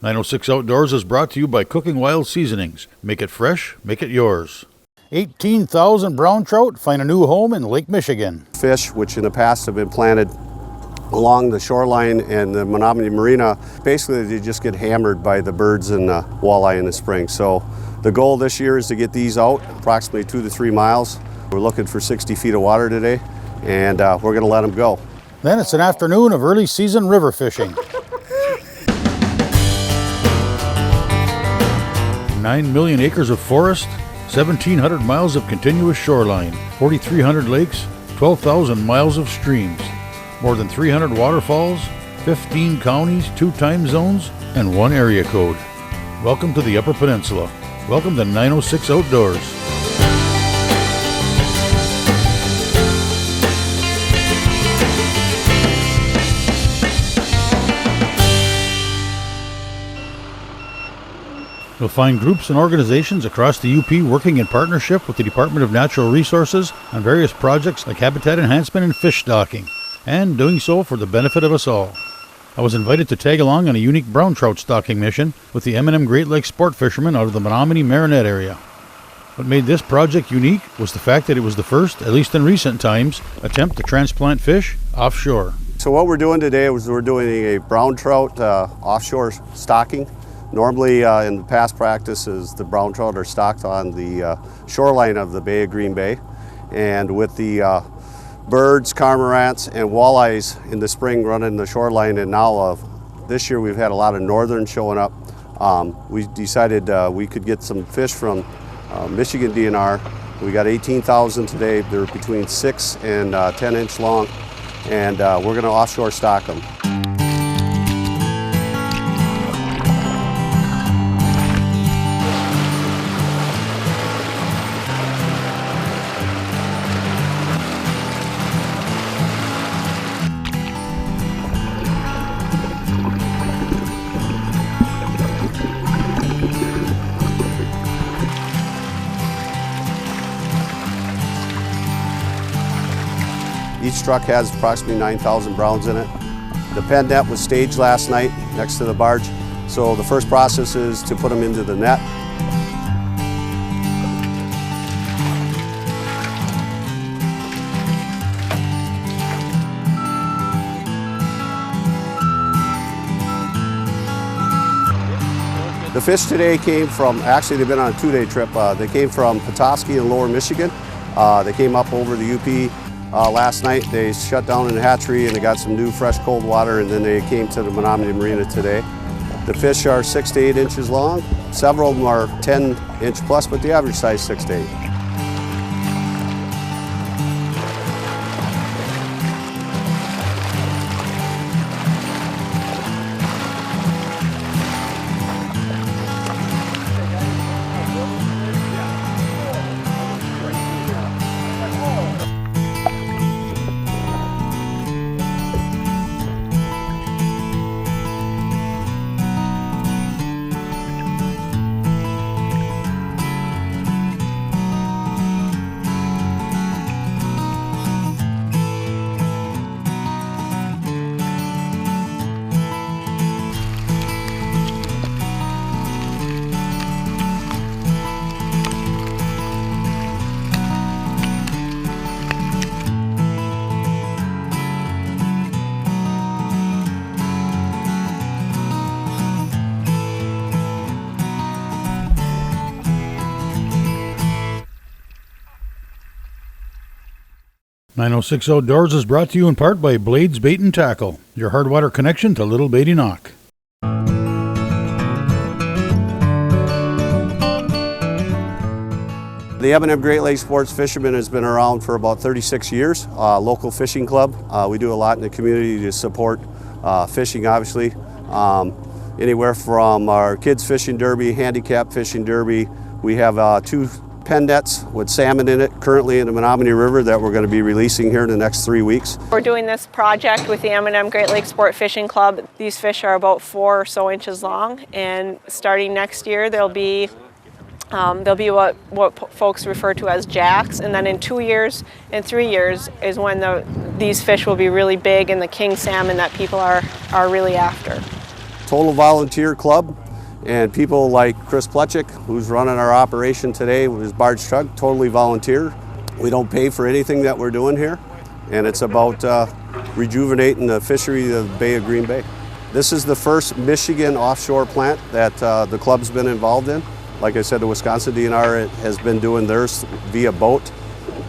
906 Outdoors is brought to you by Cooking Wild Seasonings. Make it fresh, make it yours. 18,000 brown trout find a new home in Lake Michigan. Fish, which in the past have been planted along the shoreline and the Menominee Marina, basically they just get hammered by the birds and walleye in the spring. So the goal this year is to get these out approximately 2 to 3 miles. We're looking for 60 feet of water today, and we're going to let them go. Then it's an afternoon of early season river fishing. 9 million acres of forest, 1,700 miles of continuous shoreline, 4,300 lakes, 12,000 miles of streams, more than 300 waterfalls, 15 counties, 2 time zones, and 1 area code. Welcome to the Upper Peninsula. Welcome to 906 Outdoors. You'll find groups and organizations across the UP working in partnership with the Department of Natural Resources on various projects like habitat enhancement and fish stocking, and doing so for the benefit of us all. I was invited to tag along on a unique brown trout stocking mission with the M&M Great Lakes sport fishermen out of the Menominee Marinette area. What made this project unique was the fact that it was the first, at least in recent times, attempt to transplant fish offshore. So what we're doing today is we're doing a brown trout offshore stocking. Normally in the past practices, the brown trout are stocked on the shoreline of the Bay of Green Bay. And with the birds, cormorants, and walleyes in the spring running the shoreline, and now this year we've had a lot of northern showing up, we decided we could get some fish from Michigan DNR. We got 18,000 today. They're between 6 and 10 inch long, and we're going to offshore stock them. Each truck has approximately 9,000 browns in it. The pen net was staged last night next to the barge. So the first process is to put them into the net. The fish today came from, actually they've been on a 2-day trip. They came from Petoskey in Lower Michigan. They came up over the UP last night. They shut down in the hatchery and they got some new fresh cold water, and then they came to the Menominee Marina today. The fish are 6 to 8 inches long. Several of them are 10 inch plus, but the average size 6 to 8. .906 Outdoors is brought to you in part by Blades Bait and Tackle, your hardwater connection to Little Beatty Knock. The M&M Great Lakes Sports Fishermen has been around for about 36 years, local fishing club. We do a lot in the community to support fishing, obviously. Anywhere from our kids fishing derby, handicap fishing derby. We have 2 pen nets with salmon in it currently in the Menominee River that we're going to be releasing here in the next 3 weeks. We're doing this project with the M&M Great Lakes Sport Fishing Club. These fish are about 4 or so inches long, and starting next year they'll be what folks refer to as jacks, and then in 2 years and 3 years is when these fish will be really big and the king salmon that people are really after. total volunteer club, and people like Chris Plechik, who's running our operation today with his barge truck, totally volunteer. We don't pay for anything that we're doing here, and it's about rejuvenating the fishery of the Bay of Green Bay. This is the first Michigan offshore plant that the club's been involved in. Like I said, the Wisconsin DNR has been doing theirs via boat.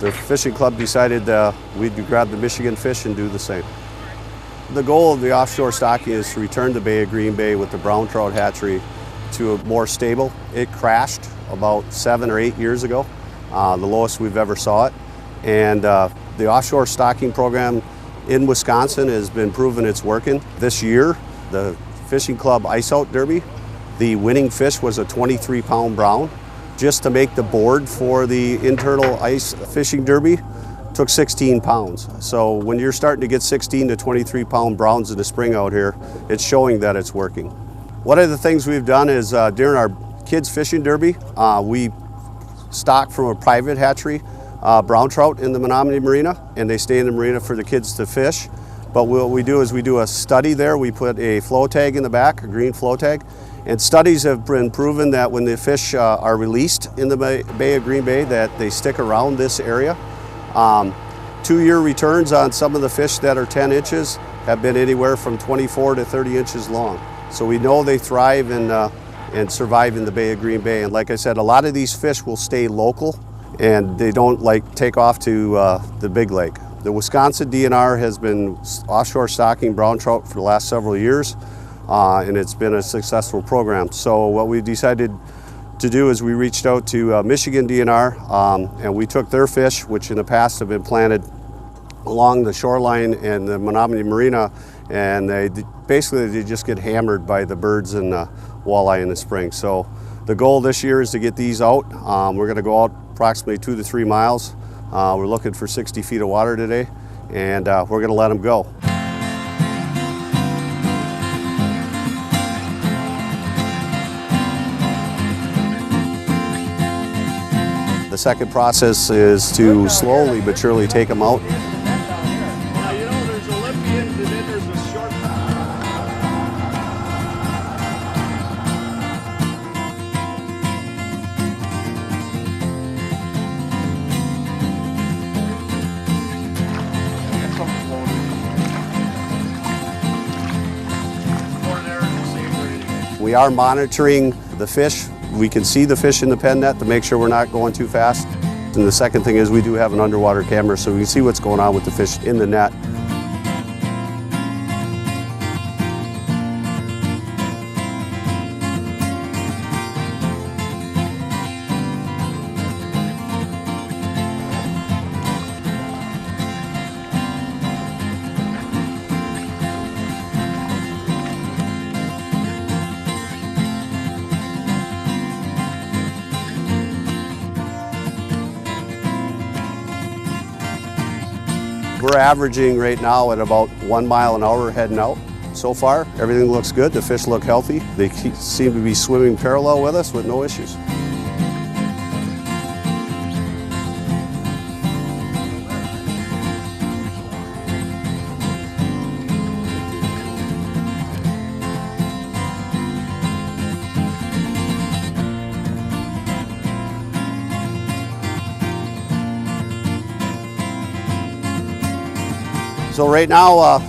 The fishing club decided we'd grab the Michigan fish and do the same. The goal of the offshore stocking is to return the Bay of Green Bay with the brown trout hatchery to a more stable. It crashed about 7 or 8 years ago, the lowest we've ever saw it. And the offshore stocking program in Wisconsin has been proven it's working. This year, the Fishing Club Ice Out Derby, the winning fish was a 23-pound brown. Just to make the board for the internal ice fishing derby took 16 pounds. So when you're starting to get 16 to 23-pound browns in the spring out here, it's showing that it's working. One of the things we've done is during our kids fishing derby, we stock from a private hatchery brown trout in the Menominee Marina, and they stay in the marina for the kids to fish. But what we do is we do a study there. We put a flow tag in the back, a green flow tag, and studies have been proven that when the fish are released in the Bay of Green Bay, that they stick around this area. 2-year returns on some of the fish that are 10 inches have been anywhere from 24 to 30 inches long. So we know they thrive and survive in the Bay of Green Bay. And like I said, a lot of these fish will stay local, and they don't take off to the big lake. The Wisconsin DNR has been offshore stocking brown trout for the last several years, and it's been a successful program. So what we decided to do is we reached out to Michigan DNR, and we took their fish, which in the past have been planted along the shoreline and the Menominee Marina, and they just get hammered by the birds and walleye in the spring. So the goal this year is to get these out. We're going to go out approximately 2 to 3 miles. We're looking for 60 feet of water today, and we're going to let them go. The second process is to slowly but surely take them out. We are monitoring the fish. We can see the fish in the pen net to make sure we're not going too fast. And the second thing is we do have an underwater camera, so we can see what's going on with the fish in the net. We're averaging right now at about 1 mile an hour heading out. So far, everything looks good. The fish look healthy. They seem to be swimming parallel with us with no issues. So right now,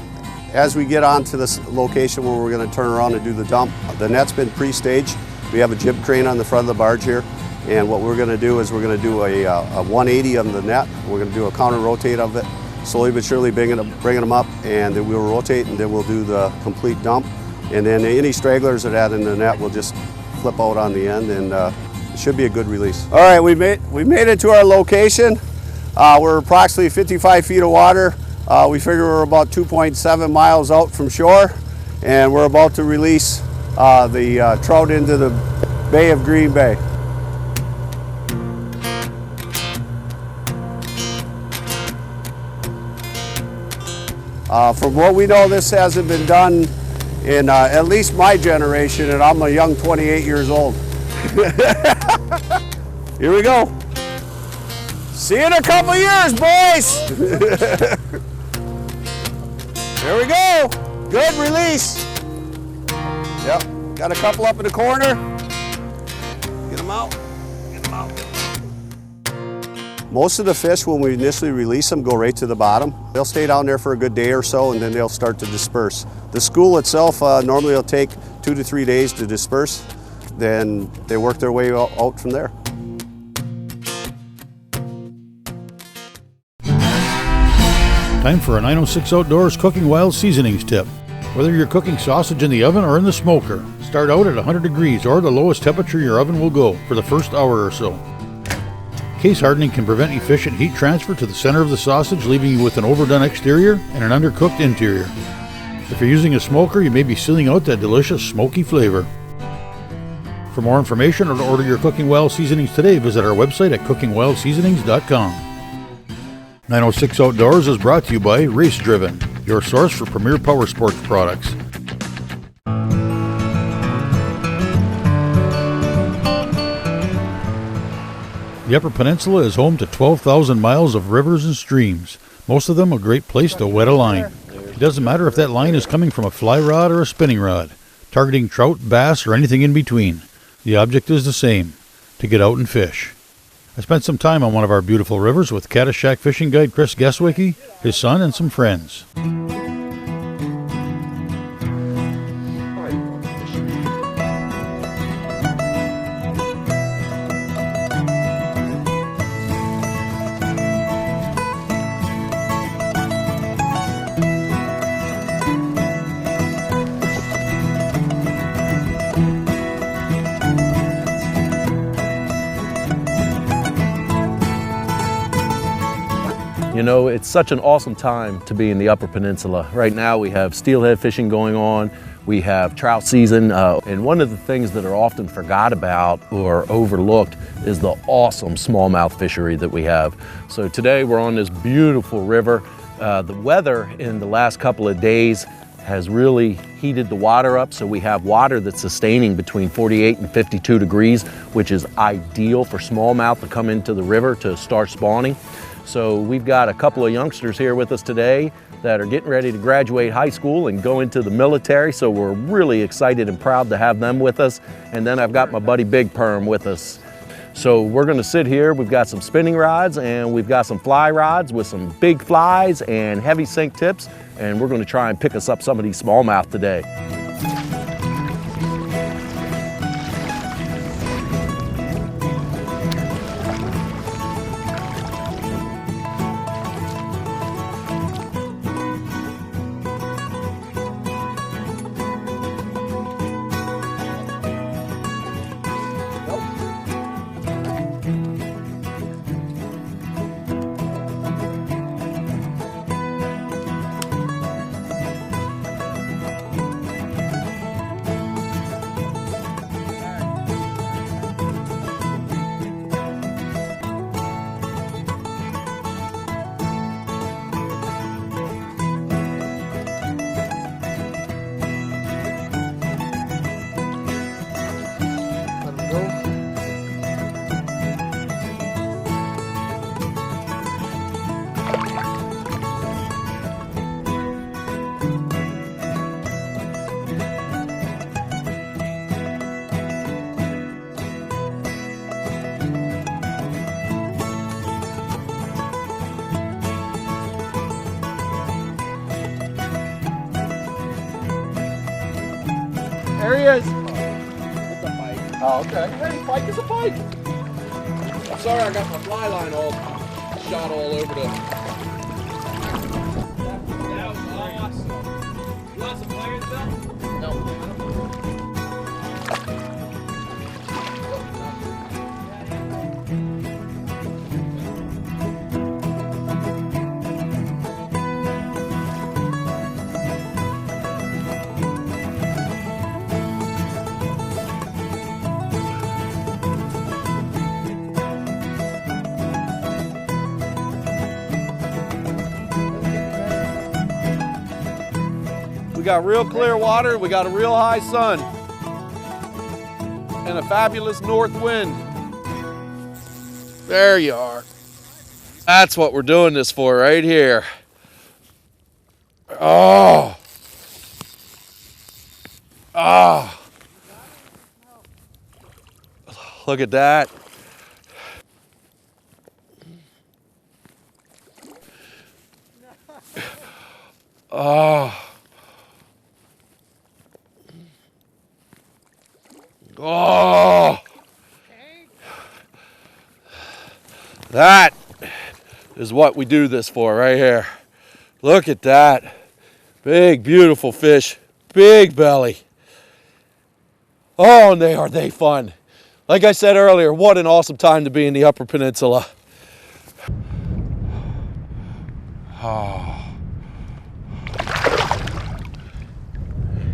as we get onto this location where we're going to turn around and do the dump, the net's been pre-staged. We have a jib crane on the front of the barge here, and what we're going to do is we're going to do a 180 on the net. We're going to do a counter rotate of it, slowly but surely bringing them up, and then we'll rotate, and then we'll do the complete dump. And then any stragglers that add in the net will just flip out on the end, and it should be a good release. All right, we made it to our location. We're approximately 55 feet of water. We figure we're about 2.7 miles out from shore, and we're about to release the trout into the Bay of Green Bay. From what we know, this hasn't been done in at least my generation, and I'm a young 28 years old. Here we go. See you in a couple years, boys. There we go. Good release. Got a couple up in the corner. Get them out. Get them out. Most of the fish, when we initially release them, go right to the bottom. They'll stay down there for a good day or so, and then they'll start to disperse. The school itself, normally it'll take 2 to 3 days to disperse. Then they work their way out from there. Time for a 906 Outdoors Cooking Wild Seasonings tip. Whether you're cooking sausage in the oven or in the smoker, start out at 100 degrees or the lowest temperature your oven will go for the first hour or so. Case hardening can prevent efficient heat transfer to the center of the sausage, leaving you with an overdone exterior and an undercooked interior. If you're using a smoker, you may be sealing out that delicious smoky flavor. For more information or to order your Cooking Wild Seasonings today, visit our website at cookingwildseasonings.com. 906 Outdoors is brought to you by Race Driven, your source for premier power sports products. The Upper Peninsula is home to 12,000 miles of rivers and streams, most of them a great place to wet a line. It doesn't matter if that line is coming from a fly rod or a spinning rod, targeting trout, bass, or anything in between. The object is the same, to get out and fish. I spent some time on one of our beautiful rivers with Caddyshack fishing guide Chris Geswicki, his son, and some friends. You know, it's such an awesome time to be in the Upper Peninsula. Right now we have steelhead fishing going on, we have trout season, and one of the things that are often forgot about or overlooked is the awesome smallmouth fishery that we have. So today we're on this beautiful river. The weather in the last couple of days has really heated the water up, so we have water that's sustaining between 48 and 52 degrees, which is ideal for smallmouth to come into the river to start spawning. So we've got a couple of youngsters here with us today that are getting ready to graduate high school and go into the military, so we're really excited and proud to have them with us. And then I've got my buddy Big Perm with us. So we're gonna sit here, we've got some spinning rods and we've got some fly rods with some big flies and heavy sink tips, and we're gonna try and pick us up some of these smallmouth today. There he is. It's a pike. Oh, okay. Hey, pike is a pike. I'm sorry I got my fly line all shot all over the... That was awesome. You want some fire, Bill? No. We got real clear water, we got a real high sun, and a fabulous north wind. There you are. That's what we're doing this for right here. Oh. Oh. Look at that. Oh. Oh. That is what we do this for right here. Look at that. Big, beautiful fish. Big belly. Oh, and are they fun. Like I said earlier, what an awesome time to be in the Upper Peninsula. Oh.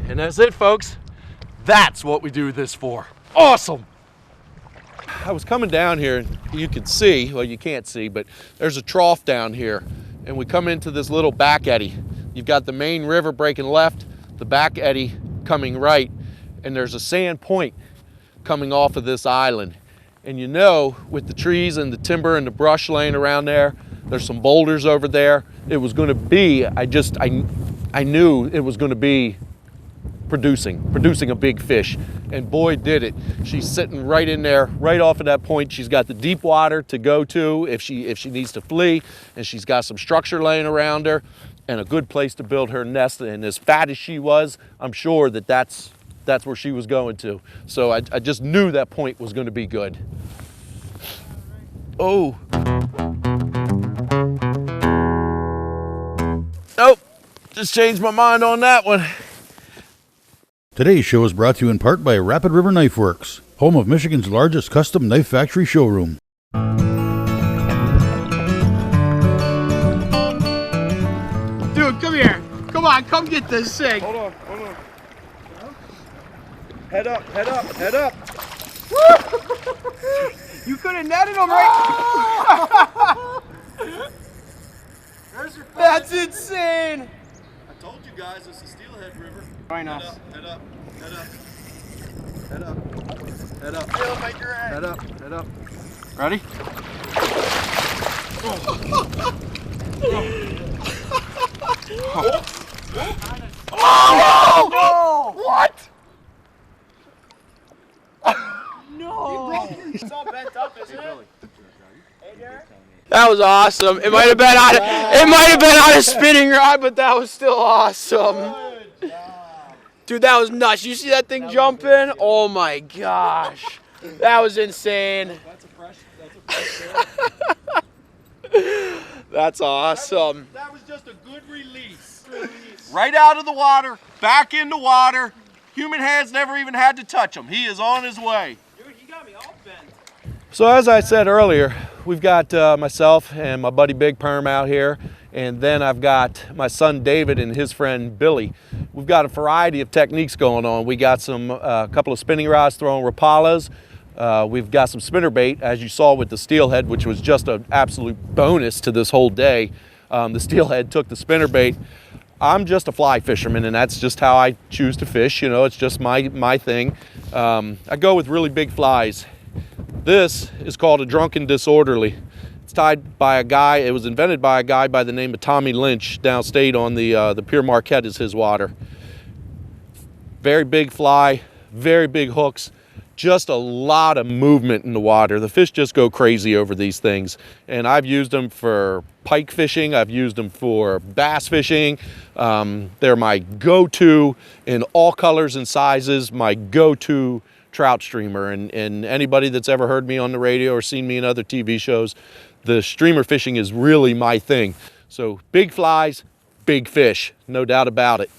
And that's it, folks. That's what we do this for. Awesome. I was coming down here and you can see, well, you can't see, but there's a trough down here. And we come into this little back eddy. You've got the main river breaking left, the back eddy coming right, and there's a sand point coming off of this island. And you know, with the trees and the timber and the brush laying around there, there's some boulders over there. It was gonna be, I knew it was gonna be producing a big fish, and boy did it. She's sitting right in there, right off of that point. She's got the deep water to go to if she needs to flee, and she's got some structure laying around her and a good place to build her nest. And as fat as she was, I'm sure that's where she was going to. So I just knew that point was going to be good. Oh. Nope, just changed my mind on that one. Today's show is brought to you in part by Rapid River Knife Works, home of Michigan's largest custom knife factory showroom. Dude, come here. Come on, come get this thing. Hold on. Head up. You could have netted him right. That's insane. I told you guys it's a steelhead river. Join us. Head up. Head up. Ready? Oh! What? No! It's all bent up, isn't it? That was awesome. It might have been on a spinning rod, but that was still awesome. Dude, that was nuts. You see that thing jumping? Oh my gosh. That was insane. That's awesome. That was just a good release. Right out of the water, back into water. Human hands never even had to touch him. He is on his way. Dude, he got me all bent. So as I said earlier, we've got myself and my buddy Big Perm out here, and then I've got my son David and his friend Billy. We've got a variety of techniques going on. We got a couple of spinning rods throwing rapalas. We've got some spinnerbait, as you saw with the steelhead, which was just an absolute bonus to this whole day. The steelhead took the spinnerbait. I'm just a fly fisherman, and that's just how I choose to fish. You know, it's just my thing. I go with really big flies. This is called a drunken disorderly. It's tied by a guy. It was invented by a guy by the name of Tommy Lynch downstate on the Pier Marquette is his water. Very big fly, very big hooks, just a lot of movement in the water. The fish just go crazy over these things. And I've used them for pike fishing. I've used them for bass fishing. They're my go-to in all colors and sizes, my go-to trout streamer. And anybody that's ever heard me on the radio or seen me in other TV shows, the streamer fishing is really my thing. So big flies, big fish, no doubt about it.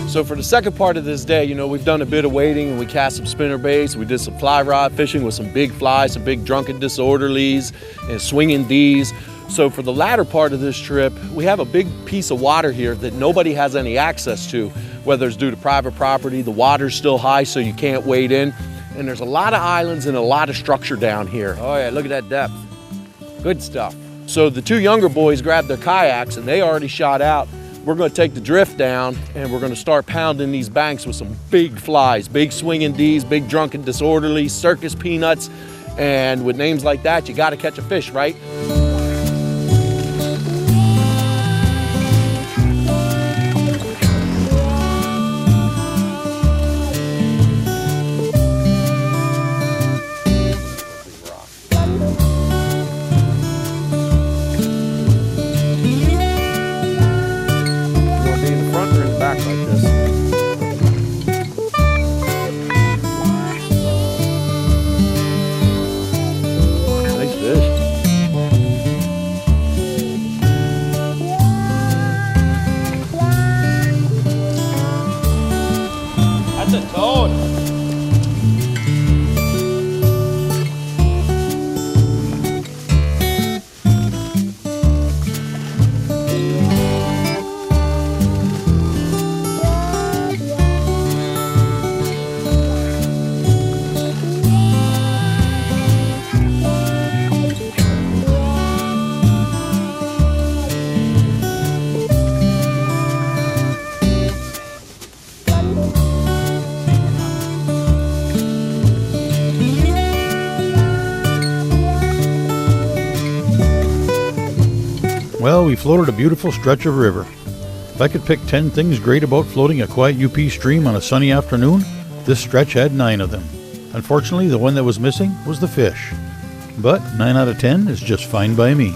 So for the second part of this day, you know, we've done a bit of wading and we cast some spinner baits. We did some fly rod fishing with some big flies, some big drunken disorderlies and swinging D's. So for the latter part of this trip, we have a big piece of water here that nobody has any access to. whether it's due to private property, the water's still high so you can't wade in. And there's a lot of islands and a lot of structure down here. Oh yeah, look at that depth. Good stuff. So the two younger boys grabbed their kayaks and they already shot out. We're gonna take the drift down and we're gonna start pounding these banks with some big flies, big swinging D's, big drunken disorderlies, circus peanuts. And with names like that, you gotta catch a fish, right? Well, we floated a beautiful stretch of river. If I could pick 10 things great about floating a quiet UP stream on a sunny afternoon, this stretch had 9 of them. Unfortunately, the one that was missing was the fish. But 9 out of 10 is just fine by me.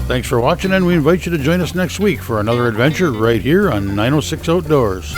Thanks for watching, and we invite you to join us next week for another adventure right here on 906 Outdoors.